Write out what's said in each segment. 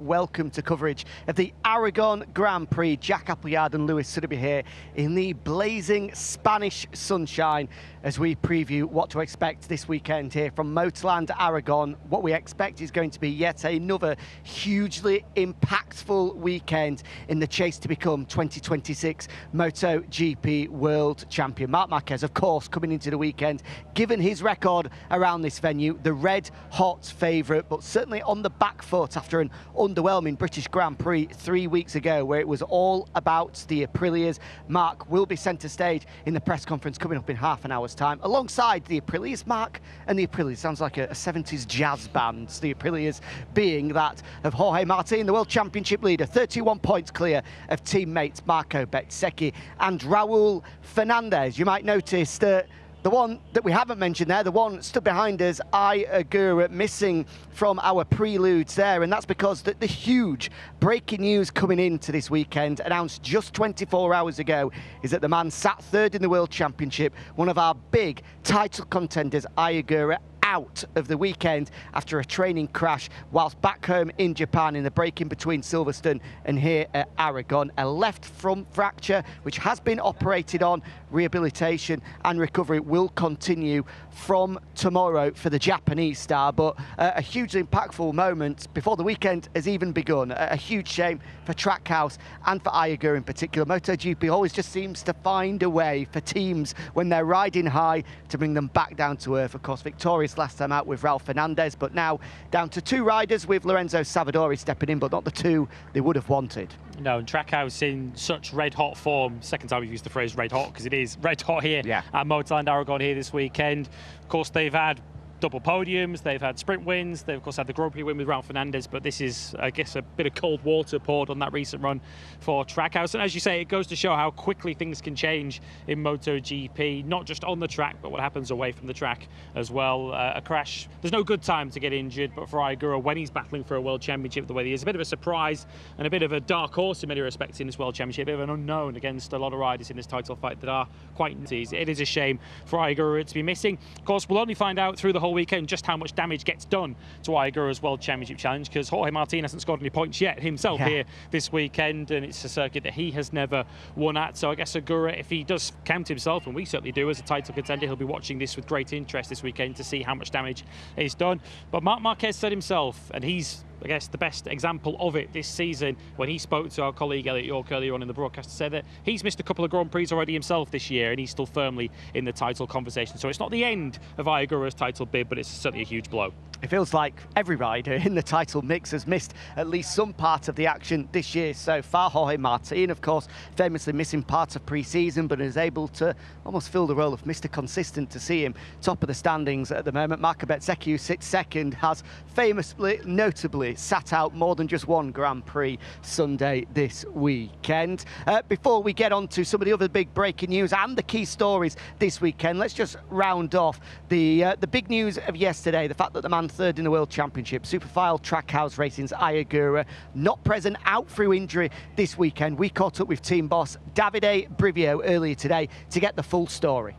Welcome to coverage of the Aragon Grand Prix. Jack Appleyard and Louis Suddaby here in the blazing Spanish sunshine as we preview what to expect this weekend here from Motorland Aragon. What we expect is going to be yet another hugely impactful weekend in the chase to become 2026 MotoGP World Champion. Marc Marquez, of course, coming into the weekend, given his record around this venue, the red-hot favourite, but certainly on the back foot after an underwhelming British Grand Prix 3 weeks ago where it was all about the Aprilias. Marc will be centre stage in the press conference coming up in half an hour's time alongside the Aprilias. Marc and the Aprilias sounds like a 70s jazz band. The Aprilias being that of Jorge Martin, the World Championship leader, 31 points clear of teammates Marco Bezzecchi and Raul Fernandez. You might notice that the one that we haven't mentioned there, the one stood behind us, Agura, missing from our preludes there, and that's because the huge breaking news coming into this weekend, announced just 24 hours ago, is that the man sat third in the World Championship, one of our big title contenders, Agura, out of the weekend after a training crash whilst back home in Japan in the break-in between Silverstone and here at Aragon. A left front fracture which has been operated on. Rehabilitation and recovery will continue from tomorrow for the Japanese star, but a hugely impactful moment before the weekend has even begun. A huge shame for Trackhouse and for Ayagur in particular. MotoGP always just seems to find a way for teams when they're riding high to bring them back down to earth. Of course, victorious last time out with Raul Fernandez, but now down to two riders with Lorenzo Savadori stepping in, but not the two they would have wanted. No, and Trackhouse in such red-hot form. Second time we've used the phrase red-hot, because it is red-hot here at Motorland Aragon here this weekend. Of course, they've had double podiums, they've had sprint wins, they've of course had the Grand Prix win with Raul Fernandez, but this is, I guess, a bit of cold water poured on that recent run for Trackhouse. And as you say, it goes to show how quickly things can change in MotoGP, not just on the track, but what happens away from the track as well. A crash, there's no good time to get injured, but for Agura, when he's battling for a World Championship the way he is, a bit of a surprise and a bit of a dark horse in many respects in this World Championship, a bit of an unknown against a lot of riders in this title fight that are quite easy. It is a shame for Agura to be missing. Of course, we'll only find out through the whole weekend just how much damage gets done to Agura's World Championship challenge, because Jorge Martin hasn't scored any points yet himself here this weekend, and it's a circuit that he has never won at. So I guess Agura, if he does count himself, and we certainly do as a title contender, he'll be watching this with great interest this weekend to see how much damage is done. But Marc Marquez said himself, and he's, I guess, the best example of it this season, when he spoke to our colleague Elliot York earlier on in the broadcast, to say that he's missed a couple of Grand Prix already himself this year, and he's still firmly in the title conversation. So it's not the end of Agura's title bid, but it's certainly a huge blow. It feels like every rider in the title mix has missed at least some part of the action this year so far. Jorge Martin, of course, famously missing parts of pre-season, but is able to almost fill the role of Mr. Consistent to see him top of the standings at the moment. Marco Bezzecchi, who sits second, has famously, notably, sat out more than just one Grand Prix Sunday this weekend. Before we get on to some of the other big breaking news and the key stories this weekend, let's just round off the big news of yesterday, the fact that the man third in the World Championship, Superfile Trackhouse Racing's Agura, not present, out through injury this weekend. We caught up with team boss Davide Brivio earlier today to get the full story.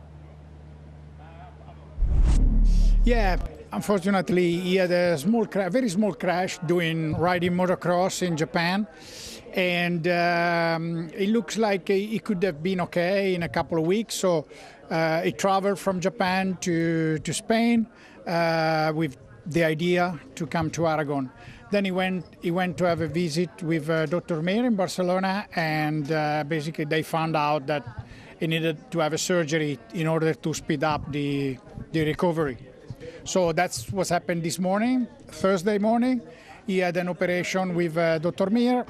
Yeah, unfortunately he had a very small crash riding motocross in Japan, and it looks like he could have been okay in a couple of weeks. So he traveled from Japan to Spain with the idea to come to Aragon. Then he went to have a visit with Dr. Mir in Barcelona, and basically they found out that he needed to have a surgery in order to speed up the recovery. So that's what's happened this morning, Thursday morning. He had an operation with Dr. Mir,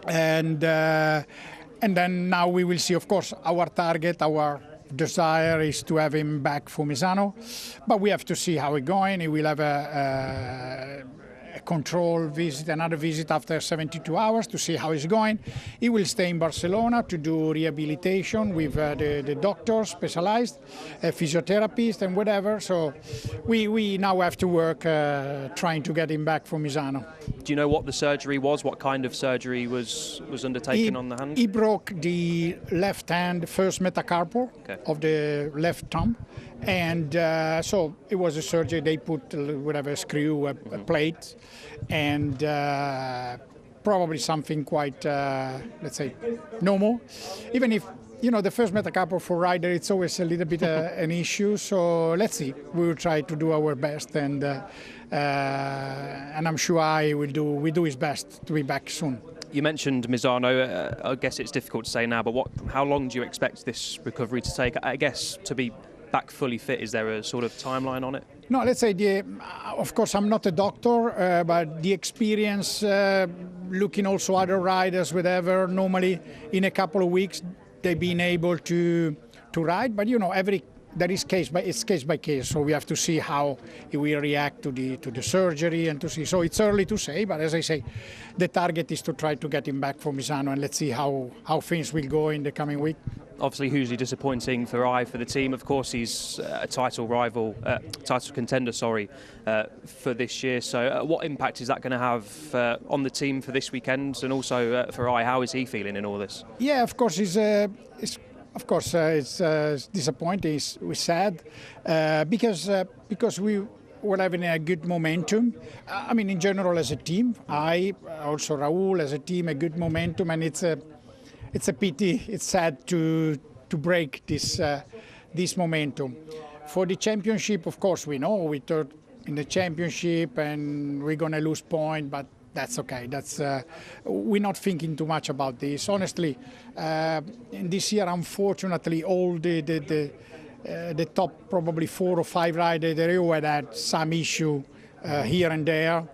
and then now we will see. Of course, our target, our desire is to have him back for Misano, but we have to see how it's going. He will have a control visit, another visit after 72 hours to see how it's going. He will stay in Barcelona to do rehabilitation with the doctors, specialized, physiotherapists and whatever. So we now have to work trying to get him back for Misano. Do you know what the surgery was? What kind of surgery was undertaken on the hand? He broke the left hand, first metacarpal of the left thumb. And so it was a surgery. They put whatever screw, a plate, and probably something quite, let's say, normal. Even if, you know, the first Meta Cup for rider, it's always a little bit an issue. So let's see. We will try to do our best, and I'm sure will do his best to be back soon. You mentioned Misano. I guess it's difficult to say now, but how long do you expect this recovery to take? I guess to be back fully fit, is there a sort of timeline on it? No, let's say, of course, I'm not a doctor, but the experience, looking also other riders, whatever, normally in a couple of weeks, they've been able to ride. But, you know, there is case by case, so we have to see how he will react to the surgery and to see. So it's early to say, but as I say, the target is to try to get him back for Misano, and let's see how things will go in the coming week. Obviously hugely disappointing for the team. Of course, he's a title contender, for this year. So what impact is that going to have on the team for this weekend, and also for how is he feeling in all this? Yeah, of course, it's disappointing. We're sad because we were having a good momentum. I mean, in general, as a team, also Raul as a team, a good momentum, and it's a pity. It's sad to break this momentum. For the championship, of course, we know we thought in the championship and we're going to lose point, but that's okay. We're not thinking too much about this. Honestly, in this year, unfortunately, all the top probably 4 or 5 riders, they all had some issue here and there.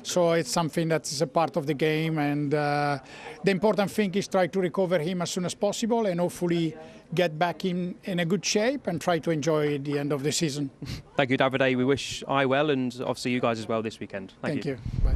So it's something that is a part of the game, and the important thing is try to recover him as soon as possible and hopefully get back in a good shape and try to enjoy the end of the season. Thank you, Davide. We wish I well, and obviously you guys as well this weekend. Thank you. Bye.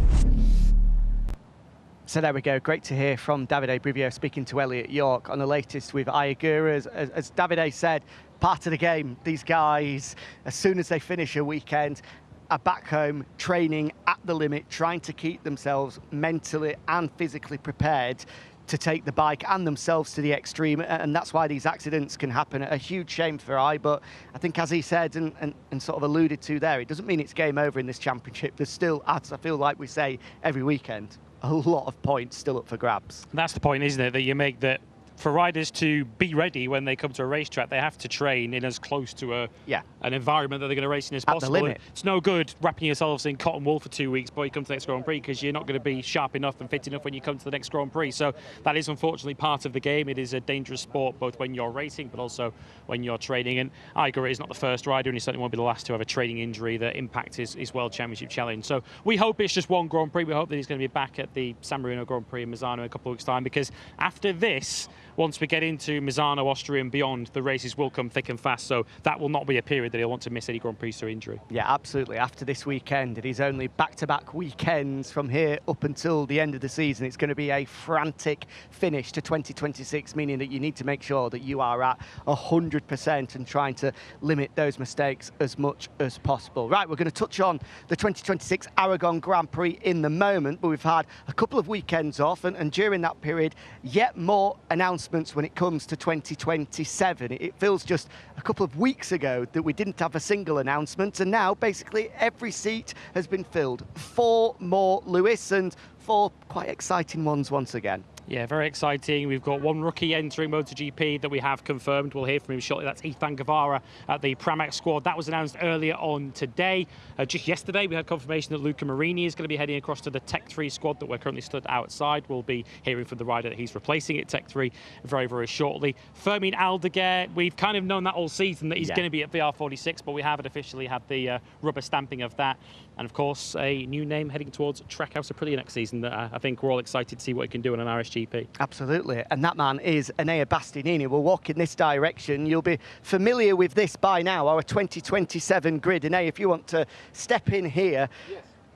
So there we go. Great to hear from Davide Brivio speaking to Elliot York on the latest with Ayagura. As Davide said, part of the game, these guys, as soon as they finish a weekend, are back home training at the limit, trying to keep themselves mentally and physically prepared to take the bike and themselves to the extreme, and that's why these accidents can happen. A huge shame for but I think, as he said and sort of alluded to there, it doesn't mean it's game over in this championship. There's still, as I feel like we say every weekend, a lot of points still up for grabs. That's the point, isn't it, that you make, that for riders to be ready when they come to a racetrack, they have to train in as close to an environment that they're going to race in as possible. The limit. It's no good wrapping yourselves in cotton wool for 2 weeks before you come to the next Grand Prix, because you're not going to be sharp enough and fit enough when you come to the next Grand Prix. So that is unfortunately part of the game. It is a dangerous sport, both when you're racing but also when you're training. And Ayagura is not the first rider, and he certainly won't be the last to have a training injury that impacts his World Championship challenge. So we hope it's just one Grand Prix. We hope that he's going to be back at the San Marino Grand Prix in Misano in a couple of weeks' time, because after this, once we get into Misano, Austria and beyond, the races will come thick and fast, so that will not be a period that he'll want to miss any Grand Prix through injury. Yeah, absolutely. After this weekend, it is only back-to-back weekends from here up until the end of the season. It's going to be a frantic finish to 2026, meaning that you need to make sure that you are at 100% and trying to limit those mistakes as much as possible. Right, we're going to touch on the 2026 Aragon Grand Prix in the moment, but we've had a couple of weekends off, and during that period, yet more announcements when it comes to 2027. It feels just a couple of weeks ago that we didn't have a single announcement, and now basically every seat has been filled. 4 more, Lewis, and 4 quite exciting ones once again. Yeah, very exciting. We've got one rookie entering MotoGP that we have confirmed. We'll hear from him shortly. That's Ethan Guevara at the Pramac squad. That was announced earlier on today. Just yesterday, we had confirmation that Luca Marini is going to be heading across to the Tech 3 squad that we're currently stood outside. We'll be hearing from the rider that he's replacing at Tech 3 very, very shortly. Fermin Aldeguer, we've kind of known that all season that he's going to be at VR46, but we haven't officially had the rubber stamping of that. And of course, a new name heading towards Trackhouse Aprilia next season that I think we're all excited to see what he can do on an RSGP. Absolutely, and that man is Enea Bastianini. We'll walk in this direction. You'll be familiar with this by now, our 2027 grid. Enea, if you want to step in here,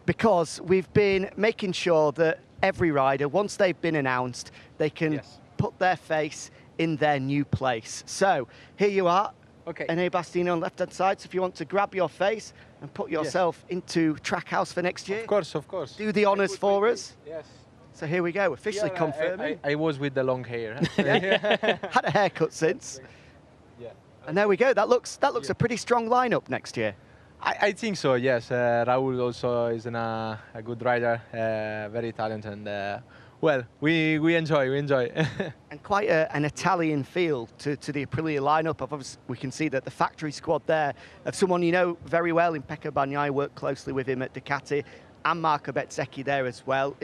because we've been making sure that every rider, once they've been announced, they can put their face in their new place. So here you are. Okay. Enea Bastianini on the left-hand side. So if you want to grab your face and put yourself into Trackhouse for next year. Of course. Do the honours for us. Yes. So here we go, officially confirming. I was with the long hair. Had a haircut since. Yeah. And there we go. That looks a pretty strong lineup next year. I think so, yes. Raul also is a good rider, very talented, and well, we enjoy. And quite an Italian feel to the Aprilia lineup. Obviously, we can see that the factory squad there of someone you know very well in Pecco Bagnaia, worked closely with him at Ducati, and Marco Bezzecchi there as well.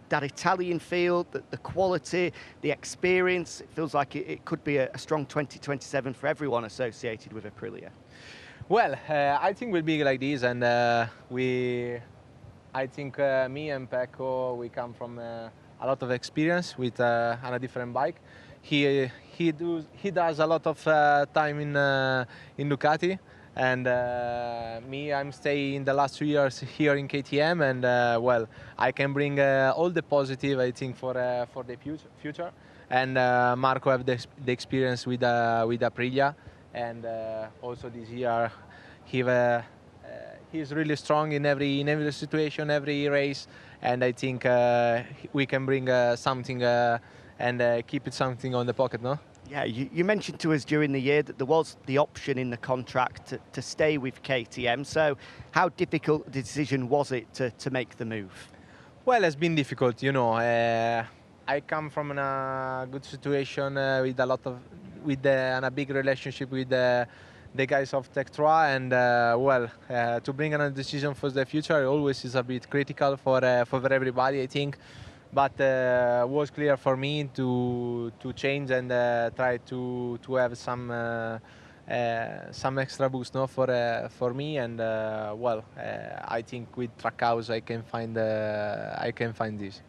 That Italian feel, the quality, the experience, it feels like it could be a strong 2027 for everyone associated with Aprilia. Well, I think we'll be like this, and I think me and Pecco, we come from a lot of experience with on a different bike. He does a lot of time in Ducati, and me, I'm staying the last 2 years here in KTM, and well, I can bring all the positive, I think, for the future. And Marco have the experience with Aprilia, and also this year he's really strong in every situation, every race, and I think we can bring something and keep it something on the pocket, no? Yeah, you mentioned to us during the year that there was the option in the contract to stay with KTM. So how difficult a decision was it to make the move? Well, it's been difficult, you know. I come from a good situation with a big relationship with the guys of Tech 3, and well, to bring another decision for the future always is a bit critical for everybody, I think. But was clear for me to change and try to have some extra boost, no, for me, and well, I think with Trackhouse I can find this.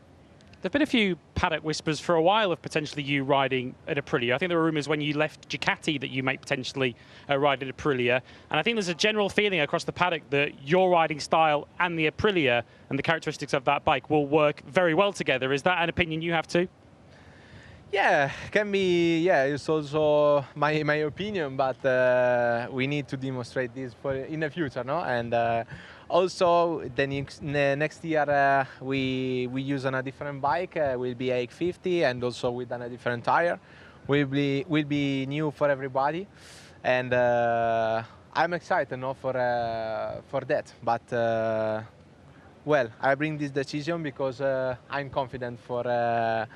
There've been a few paddock whispers for a while of potentially you riding at Aprilia. I think there were rumours when you left Ducati that you might potentially ride at Aprilia. And I think there's a general feeling across the paddock that your riding style and the Aprilia and the characteristics of that bike will work very well together. Is that an opinion you have too? Yeah, can be. Yeah, it's also my opinion, but we need to demonstrate this in the future, no? And also, the next year we use on a different bike. Will be 850, and also with a different tire. Will be new for everybody, and I'm excited, no, for that. But well, I bring this decision because I'm confident to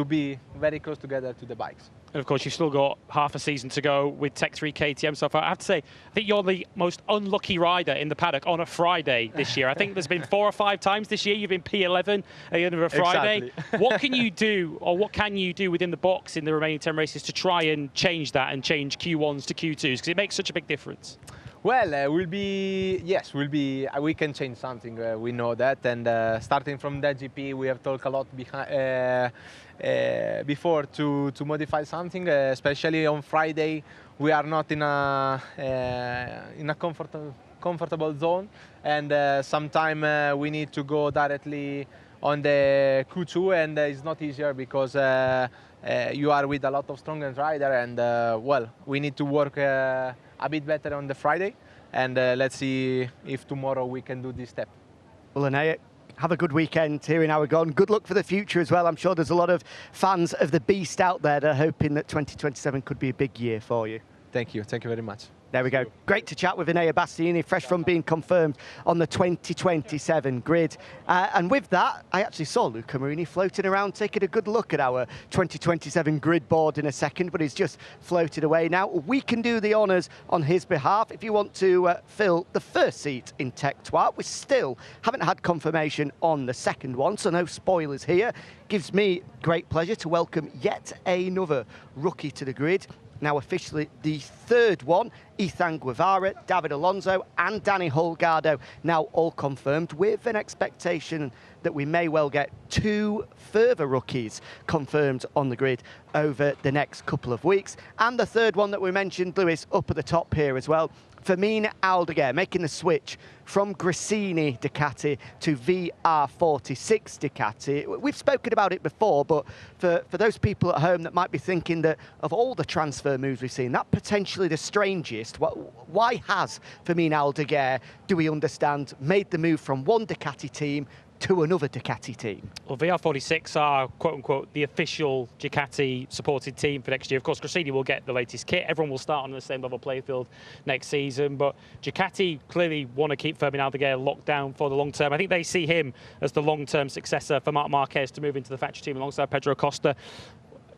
be very close together to the bikes. And of course, you've still got half a season to go with Tech 3 KTM so far. I have to say, I think you're the most unlucky rider in the paddock on a Friday this year. I think there's been 4 or 5 times this year you've been P11 at the end of a Friday. Exactly. What can you do, or what can you do within the box in the remaining 10 races to try and change that and change Q1s to Q2s? Because it makes such a big difference. Well, we can change something. We know that, and starting from that GP, we have talked a lot before to modify something. Especially on Friday, we are not in a comfortable zone, and sometimes we need to go directly on the Q2, and it's not easier because you are with a lot of stronger rider, and well, we need to work a bit better on the Friday, and let's see if tomorrow we can do this step. Well, Enea, have a good weekend here in Aragon. Good luck for the future as well. I'm sure there's a lot of fans of the Beast out there that are hoping that 2027 could be a big year for you. Thank you very much. There we go. Great to chat with Enea Bastianini, fresh from being confirmed on the 2027 grid. And with that, I actually saw Luca Marini floating around, taking a good look at our 2027 grid board in a second, but he's just floated away now. We can do the honours on his behalf. If you want to fill the first seat in Tech 3, we still haven't had confirmation on the second one, so no spoilers here. Gives me great pleasure to welcome yet another rookie to the grid. Now officially the third one, Ethan Guevara, David Alonso and Danny Holgado now all confirmed, with an expectation that we may well get 2 further rookies confirmed on the grid over the next couple of weeks. And the third one that we mentioned, Lewis, up at the top here as well, Fermín Aldeguer making the switch from Gresini Ducati to VR46 Ducati. We've spoken about it before, but for those people at home that might be thinking that of all the transfer moves we've seen, that potentially the strangest, why has Fermín Aldeguer, do we understand, made the move from one Ducati team to another Ducati team? Well, VR46 are, quote-unquote, the official Ducati-supported team for next year. Of course, Gresini will get the latest kit. Everyone will start on the same level playing field next season. But Ducati clearly want to keep Fermin Aldeguer locked down for the long term. I think they see him as the long-term successor for Marc Marquez to move into the factory team alongside Pedro Costa.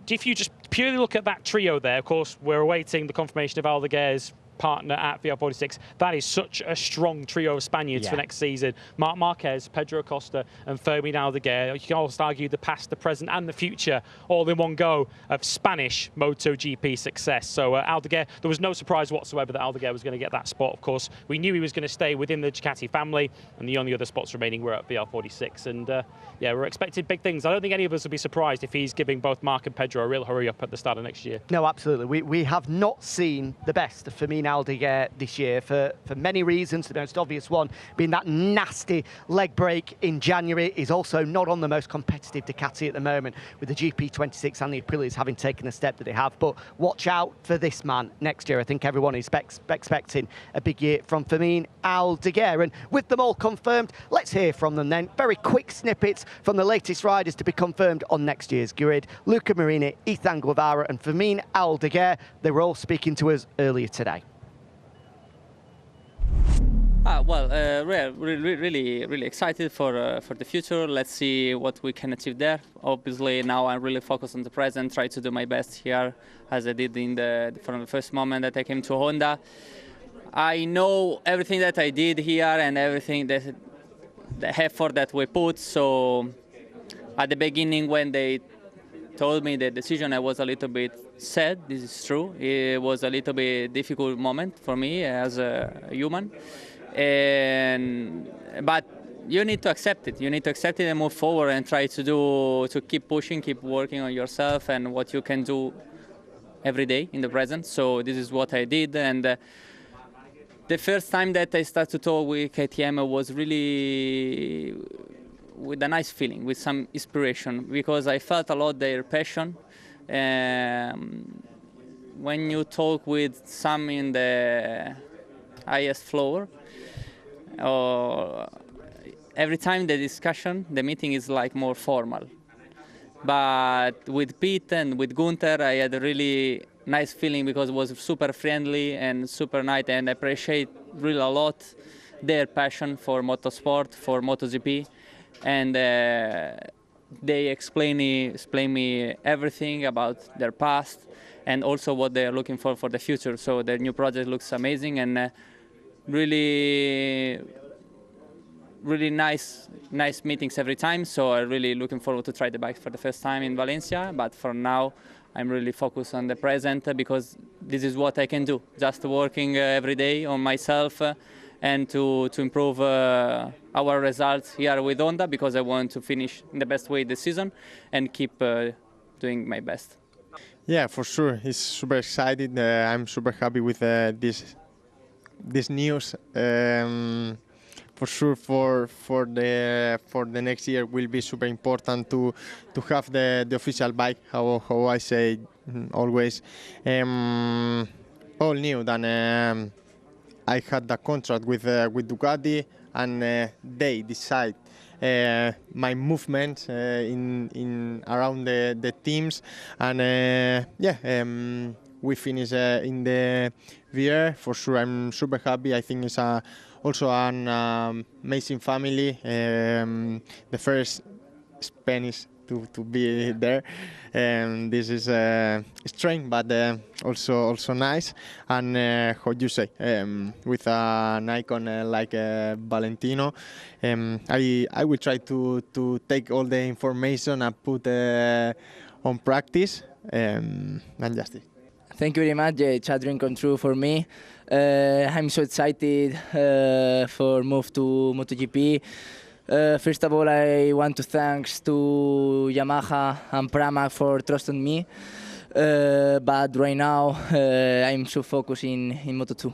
If you just purely look at that trio there, of course, we're awaiting the confirmation of Aldeguer's partner at VR46. That is such a strong trio of Spaniards for next season. Marc Marquez, Pedro Costa and Fermin Aldeguer. You can almost argue the past, the present and the future all in one go of Spanish MotoGP success. So Aldeguer, there was no surprise whatsoever that Aldeguer was going to get that spot. Of course, we knew he was going to stay within the Ducati family, and the only other spots remaining were at VR46. And yeah, we're expecting big things. I don't think any of us would be surprised if he's giving both Marc and Pedro a real hurry up at the start of next year. No, absolutely. We have not seen the best of Fermin Aldeguer this year for many reasons. The most obvious one being that nasty leg break in January. He's also not on the most competitive Ducati at the moment, with the GP26 and the Aprilias having taken the step that they have. But watch out for this man next year. I think everyone is expecting a big year from Fermin Aldeguer. And with them all confirmed, let's hear from them then. Very quick snippets from the latest riders to be confirmed on next year's grid. Luca Marini, Ethan Guevara and Fermin Aldeguer. They were all speaking to us earlier today. Really excited for the future. Let's see what we can achieve there. Obviously, now I'm really focused on the present, try to do my best here, as I did from the first moment that I came to Honda. I know everything that I did here and everything that the effort that we put. So at the beginning, when they told me the decision, I was a little bit sad. This is true. It was a little bit difficult moment for me as a human. But you need to accept it. You need to accept it and move forward and try to keep pushing, keep working on yourself and what you can do every day in the present. So this is what I did. And the first time that I started to talk with KTM was really with a nice feeling, with some inspiration, because I felt a lot their passion. When you talk with some in the highest floor, every time the discussion, the meeting is like more formal. But with Pete and with Gunther, I had a really nice feeling because it was super friendly and super nice, and I appreciate really a lot their passion for motorsport, for MotoGP, and they explain me everything about their past and also what they are looking for the future. So their new project looks amazing and really nice meetings every time. So I'm really looking forward to try the bike for the first time in Valencia. But for now, I'm really focused on the present because this is what I can do. Just working every day on myself and to improve our results here with Honda, because I want to finish in the best way this season and keep doing my best. Yeah, for sure. It's super excited. I'm super happy with this news. For sure, for the next year will be super important to have the official bike. How I say always, all new. Then I had the contract with Ducati, and they decide my movement in around the teams, and we finish in the VR. For sure, I'm super happy. I think it's also an amazing family. The first Spanish to be there, and this is strange, but also nice. And how you say, with an icon like Valentino, I will try to take all the information and put on practice, and just it. Thank you very much. It's a dream come true for me. I'm so excited for move to MotoGP. First of all, I want to thank to Yamaha and Pramac for trusting me. But right now, I'm so focused in Moto2.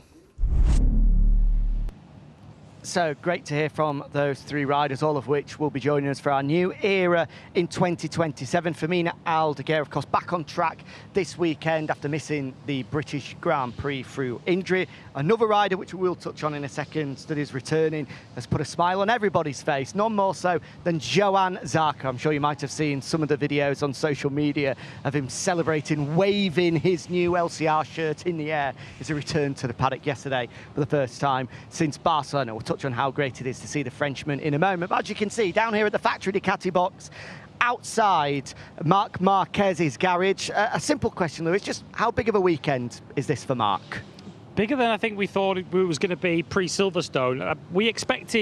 So great to hear from those three riders, all of which will be joining us for our new era in 2027. Femina Aldeguer, of course, back on track this weekend after missing the British Grand Prix through injury. Another rider, which we will touch on in a second, that is returning, has put a smile on everybody's face, none more so than Johann Zarco. I'm sure you might have seen some of the videos on social media of him celebrating, waving his new LCR shirt in the air as he returned to the paddock yesterday for the first time since Barcelona. We'll touch on how great it is to see the Frenchman in a moment. But as you can see, down here at the factory Ducati box, outside Marc Marquez's garage, a simple question, Lewis, just how big of a weekend is this for Marc? Bigger than I think we thought it was going to be pre-Silverstone.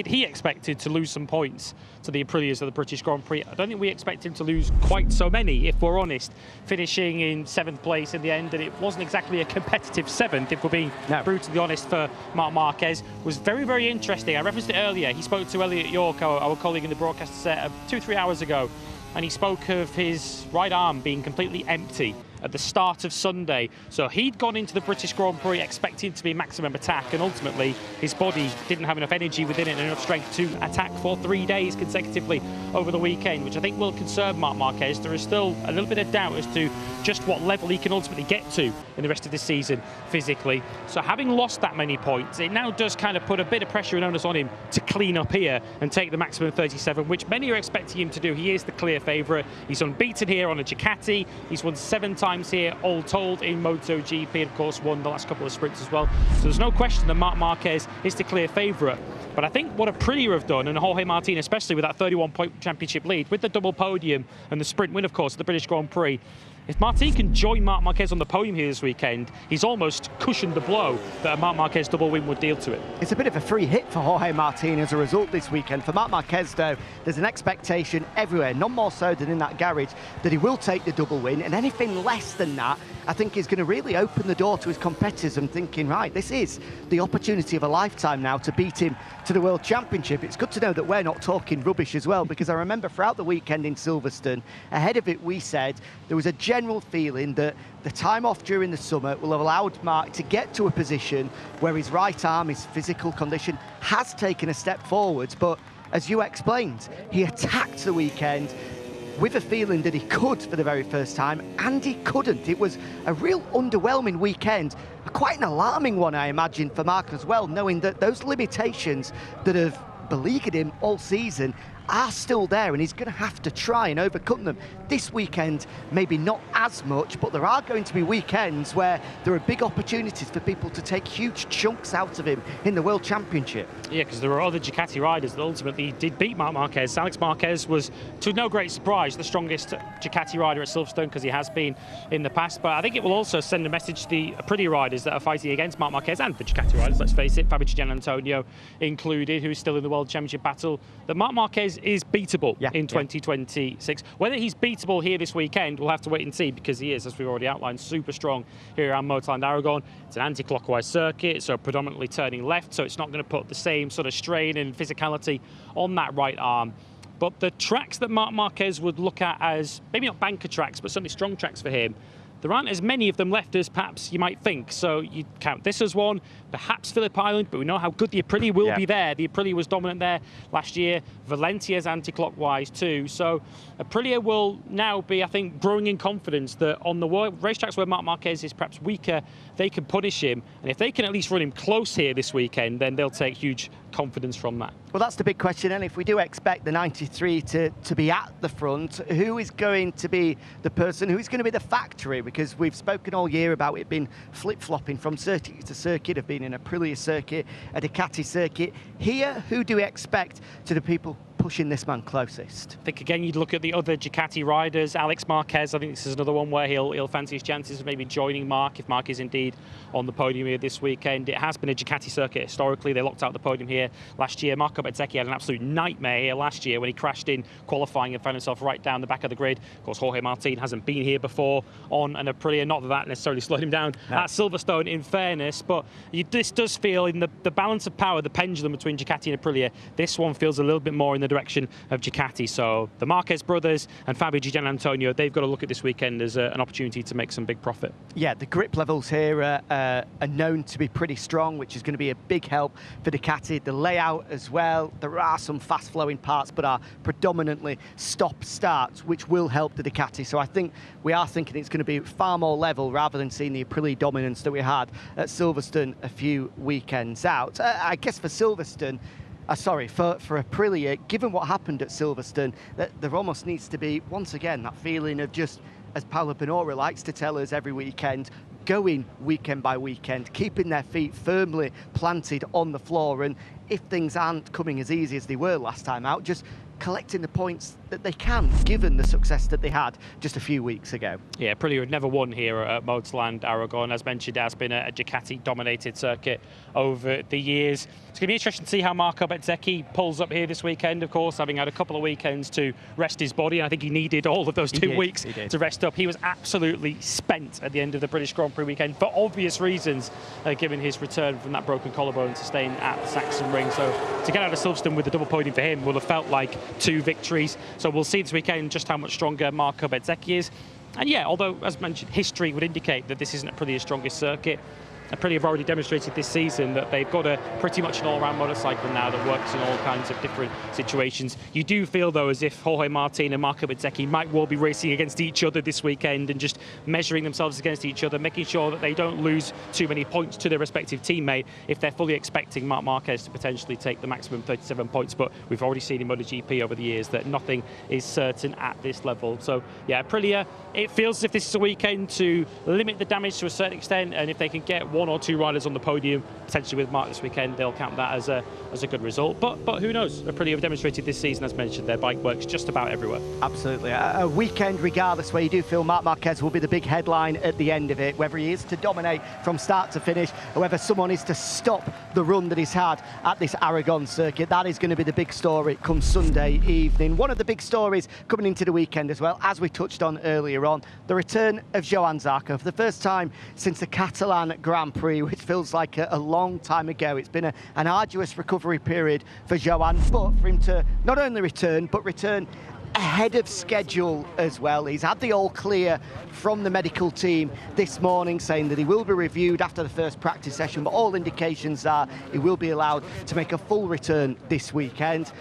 He expected to lose some points to the Aprilias of the British Grand Prix. I don't think we expect him to lose quite so many, if we're honest, finishing in 7th place in the end, and it wasn't exactly a competitive 7th, if we're being brutally honest, for Marc Marquez. It was very, very interesting. I referenced it earlier. He spoke to Elliot York, our colleague in the broadcast set, 2-3 hours ago, and he spoke of his right arm being completely empty at the start of Sunday. So he'd gone into the British Grand Prix expecting to be maximum attack, and ultimately his body didn't have enough energy within it and enough strength to attack for 3 days consecutively over the weekend, which I think will concern Marc Marquez. There is still a little bit of doubt as to just what level he can ultimately get to in the rest of the season physically. So having lost that many points, it now does kind of put a bit of pressure and onus on him to clean up here and take the maximum 37, which many are expecting him to do. He is the clear favourite. He's unbeaten here on a Ducati. He's won 7 times here, all told, in MotoGP, and of course won the last couple of sprints as well. So there's no question that Marc Marquez is the clear favourite. But I think what Aprilia have done, and Jorge Martin especially, with that 31-point championship lead, with the double podium and the sprint win, of course, at the British Grand Prix, if Martin can join Marc Marquez on the podium here this weekend, he's almost cushioned the blow that a Marc Marquez double win would deal to it. It's a bit of a free hit for Jorge Martin as a result this weekend. For Marc Marquez, though, there's an expectation everywhere, none more so than in that garage, that he will take the double win, and anything less than that, I think, is going to really open the door to his competitors and thinking, right, this is the opportunity of a lifetime now to beat him to the World Championship. It's good to know that we're not talking rubbish as well, because I remember throughout the weekend in Silverstone, ahead of it, we said there was a general feeling that the time off during the summer will have allowed Marc to get to a position where his right arm, his physical condition, has taken a step forwards. But as you explained, he attacked the weekend with a feeling that he could for the very first time, and he couldn't. It was a real underwhelming weekend, quite an alarming one, I imagine, for Marc as well, knowing that those limitations that have beleaguered him all season are still there, and he's going to have to try and overcome them. This weekend, maybe not as much, but there are going to be weekends where there are big opportunities for people to take huge chunks out of him in the World Championship. Yeah, because there were other Ducati riders that ultimately did beat Marc Marquez. Alex Marquez was, to no great surprise, the strongest Ducati rider at Silverstone, because he has been in the past. But I think it will also send a message to the Aprilia riders that are fighting against Marc Marquez, and the Ducati riders, let's face it, Fabian Gianantonio included, who's still in the World Championship battle, that Marc Marquez is beatable in 2026. Whether he's beatable here this weekend, we'll have to wait and see, because he is, as we've already outlined, super strong here around Motorland Aragon. It's an anti-clockwise circuit, so predominantly turning left, so it's not going to put the same sort of strain and physicality on that right arm. But the tracks that Marc Marquez would look at as, maybe not banker tracks, but certainly strong tracks for him, there aren't as many of them left as perhaps you might think. So you count this as one, perhaps Phillip Island, but we know how good the Aprilia will be there. The Aprilia was dominant there last year. Valentia's anti-clockwise too. So Aprilia will now be, I think, growing in confidence that on the racetracks where Marc Marquez is perhaps weaker, they can punish him. And if they can at least run him close here this weekend, then they'll take huge confidence from that. Well, that's the big question, and if we do expect the 93 to be at the front, who is going to be the person, who's going to be the factory? Because we've spoken all year about it being flip-flopping from circuit to circuit, of being an Aprilia circuit, a Ducati circuit. Here, who do we expect to the people pushing this man closest? I think, again, you'd look at the other Ducati riders. Alex Marquez, I think this is another one where he'll fancy his chances of maybe joining Marc, if Marc is indeed on the podium here this weekend. It has been a Ducati circuit historically. They locked out the podium here last year. Marco Bezzecchi had an absolute nightmare here last year when he crashed in qualifying and found himself right down the back of the grid. Of course, Jorge Martin hasn't been here before on an Aprilia. Not that that necessarily slowed him down at Silverstone, in fairness, but this does feel, in the balance of power, the pendulum between Ducati and Aprilia, this one feels a little bit more in the direction of Ducati. So the Marquez brothers and Fabio Di Giannantonio, they've got to look at this weekend as an opportunity to make some big profit. Yeah, the grip levels here are known to be pretty strong, which is going to be a big help for Ducati. The layout as well, there are some fast-flowing parts, but are predominantly stop-starts, which will help the Ducati. So I think we are thinking it's going to be far more level rather than seeing the Aprilia dominance that we had at Silverstone a few weekends out. I guess for Silverstone, for Aprilia, given what happened at Silverstone, there almost needs to be, once again, that feeling of just, as Paolo Bonora likes to tell us every weekend, going weekend by weekend, keeping their feet firmly planted on the floor, and if things aren't coming as easy as they were last time out, just collecting the points that they can, given the success that they had just a few weeks ago. Yeah, Aprilia had never won here at Motorland Aragon. As mentioned, it has been a Ducati-dominated circuit over the years. It's going to be interesting to see how Marco Bezzecchi pulls up here this weekend, of course, having had a couple of weekends to rest his body. And I think he needed all of those 2 weeks to rest up. He was absolutely spent at the end of the British Grand Prix weekend for obvious reasons, given his return from that broken collarbone to staying at the Saxon Ring. So to get out of Silverstone with the double podium for him will have felt like 2 victories. So we'll see this weekend just how much stronger Marco Bezzecchi is. And yeah, although, as mentioned, history would indicate that this isn't Aprilia's strongest circuit, Aprilia have already demonstrated this season that they've got pretty much an all-round motorcycle now that works in all kinds of different situations. You do feel, though, as if Jorge Martin and Marco Bezzecchi might well be racing against each other this weekend and just measuring themselves against each other, making sure that they don't lose too many points to their respective teammate if they're fully expecting Marc Marquez to potentially take the maximum 37 points. But we've already seen in MotoGP over the years that nothing is certain at this level. So, yeah, Aprilia, it feels as if this is a weekend to limit the damage to a certain extent, and if they can get 1 or 2 riders on the podium, potentially with Marc this weekend, they'll count that as a good result. But who knows? Aprilia have demonstrated this season, as mentioned, their bike works just about everywhere. Absolutely. A weekend, regardless, where you do feel Marc Marquez will be the big headline at the end of it, whether he is to dominate from start to finish, or whether someone is to stop the run that he's had at this Aragon circuit. That is going to be the big story come Sunday evening. One of the big stories coming into the weekend as well, as we touched on earlier on, the return of Johann Zarco for the first time since the Catalan Grand Prix, which feels like a long time ago. It's been an arduous recovery period for Johann, but for him to not only return, but return ahead of schedule as well. He's had the all clear from the medical team this morning, saying that he will be reviewed after the first practice session, but all indications are he will be allowed to make a full return this weekend.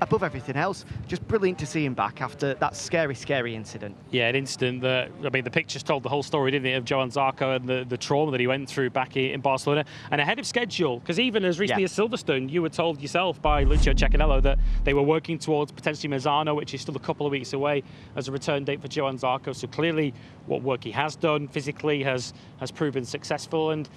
Above everything else, just brilliant to see him back after that scary, scary incident. Yeah, an incident that, I mean, the pictures told the whole story, didn't it, of Johann Zarco and the trauma that he went through back in Barcelona, and ahead of schedule, because even as recently as Silverstone, you were told yourself by Lucio Cecchinello that they were working towards potentially Misano, which is still a couple of weeks away, as a return date for Johann Zarco. So clearly what work he has done physically has proven successful, and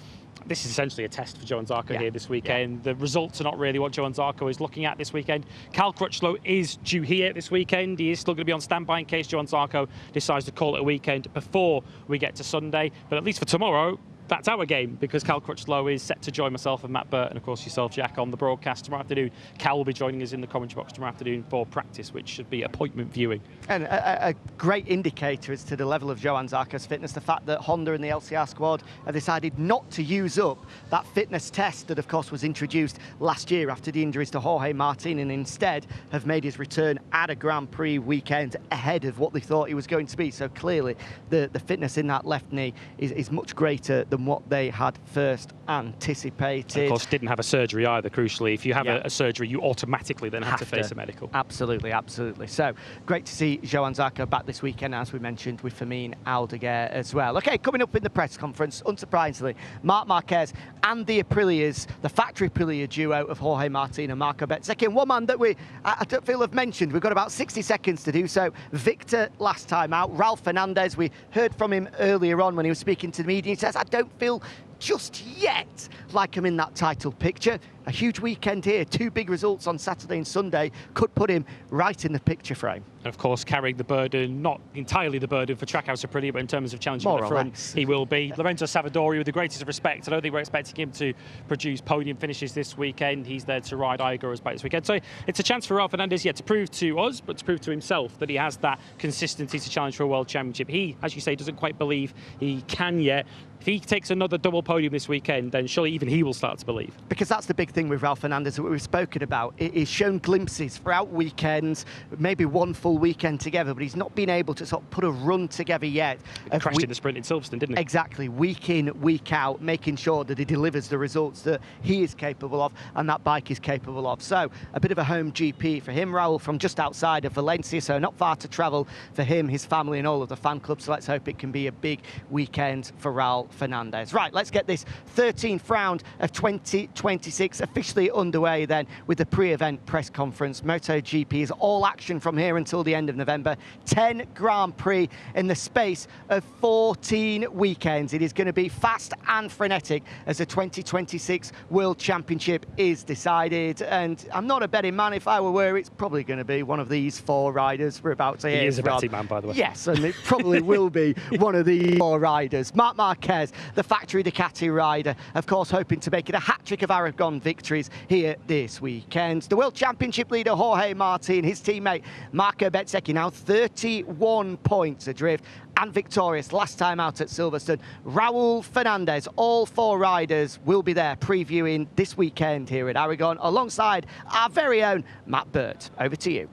this is essentially a test for Johann Zarco here this weekend. The results are not really what Johann Zarco is looking at this weekend. Cal Crutchlow is due here this weekend. He is still going to be on standby in case Johann Zarco decides to call it a weekend before we get to Sunday. But at least for tomorrow, that's our game, because Cal Crutchlow is set to join myself and Matt Burt, and of course yourself, Jack, on the broadcast tomorrow afternoon. Cal will be joining us in the commentary box tomorrow afternoon for practice, which should be appointment viewing. And a great indicator as to the level of Johann Zarco's fitness, the fact that Honda and the LCR squad have decided not to use up that fitness test that, of course, was introduced last year after the injuries to Jorge Martin, and instead have made his return at a Grand Prix weekend ahead of what they thought he was going to be. So clearly the fitness in that left knee is much greater than what they had first anticipated. And of course, didn't have a surgery either, crucially. If you have a surgery, you automatically then have to face a medical. Absolutely, absolutely. So great to see Johann Zarco back this weekend, as we mentioned, with Fermin Aldeguer as well. Okay, coming up in the press conference, unsurprisingly, Marc Marquez and the Aprilias, the factory Aprilia duo of Jorge Martin and Marco Bezzecchi. And one man that I don't feel have mentioned, we've got about 60 seconds to do so. Victor last time out, Ralph Fernandez, we heard from him earlier on when he was speaking to the media. He says, I don't feel just yet like I'm in that title picture. A huge weekend here, 2 big results on Saturday and Sunday could put him right in the picture frame. Of course, carrying the burden, not entirely the burden for Trackhouse Aprilia, but in terms of challenging at the front, he will be. Lorenzo Savadori, with the greatest of respect, I don't think we're expecting him to produce podium finishes this weekend. He's there to ride Igor's bike this weekend. So it's a chance for Ralph Fernandez, to prove to us, but to prove to himself that he has that consistency to challenge for a world championship. He, as you say, doesn't quite believe he can yet. If he takes another double podium this weekend, then surely even he will start to believe. Because that's the big thing with Raul Fernandez that we've spoken about. He's shown glimpses throughout weekends, maybe one full weekend together, but he's not been able to sort of put a run together yet. He crashed in the sprint in Silverstone, didn't he? Exactly, week in, week out, making sure that he delivers the results that he is capable of and that bike is capable of. So a bit of a home GP for him. Raul from just outside of Valencia, so not far to travel for him, his family and all of the fan clubs. So let's hope it can be a big weekend for Raul Fernandez. Right, let's get this 13th round of 2026 officially underway then with the pre-event press conference. MotoGP is all action from here until the end of November. 10 Grand Prix in the space of 14 weekends. It is going to be fast and frenetic as the 2026 World Championship is decided. And I'm not a betting man. If I were, it's probably going to be one of these four riders we're about to hear. He is a betting man, by the way. Yes, and it probably will be one of the four riders. Marc Marquez, the factory Ducati rider, of course, hoping to make it a hat-trick of Aragon victories here this weekend. The World Championship leader Jorge Martin, his teammate Marco Bezzecchi, now 31 points adrift and victorious last time out at Silverstone. Raul Fernandez, all four riders will be there previewing this weekend here at Aragon alongside our very own Matt Burt. Over to you.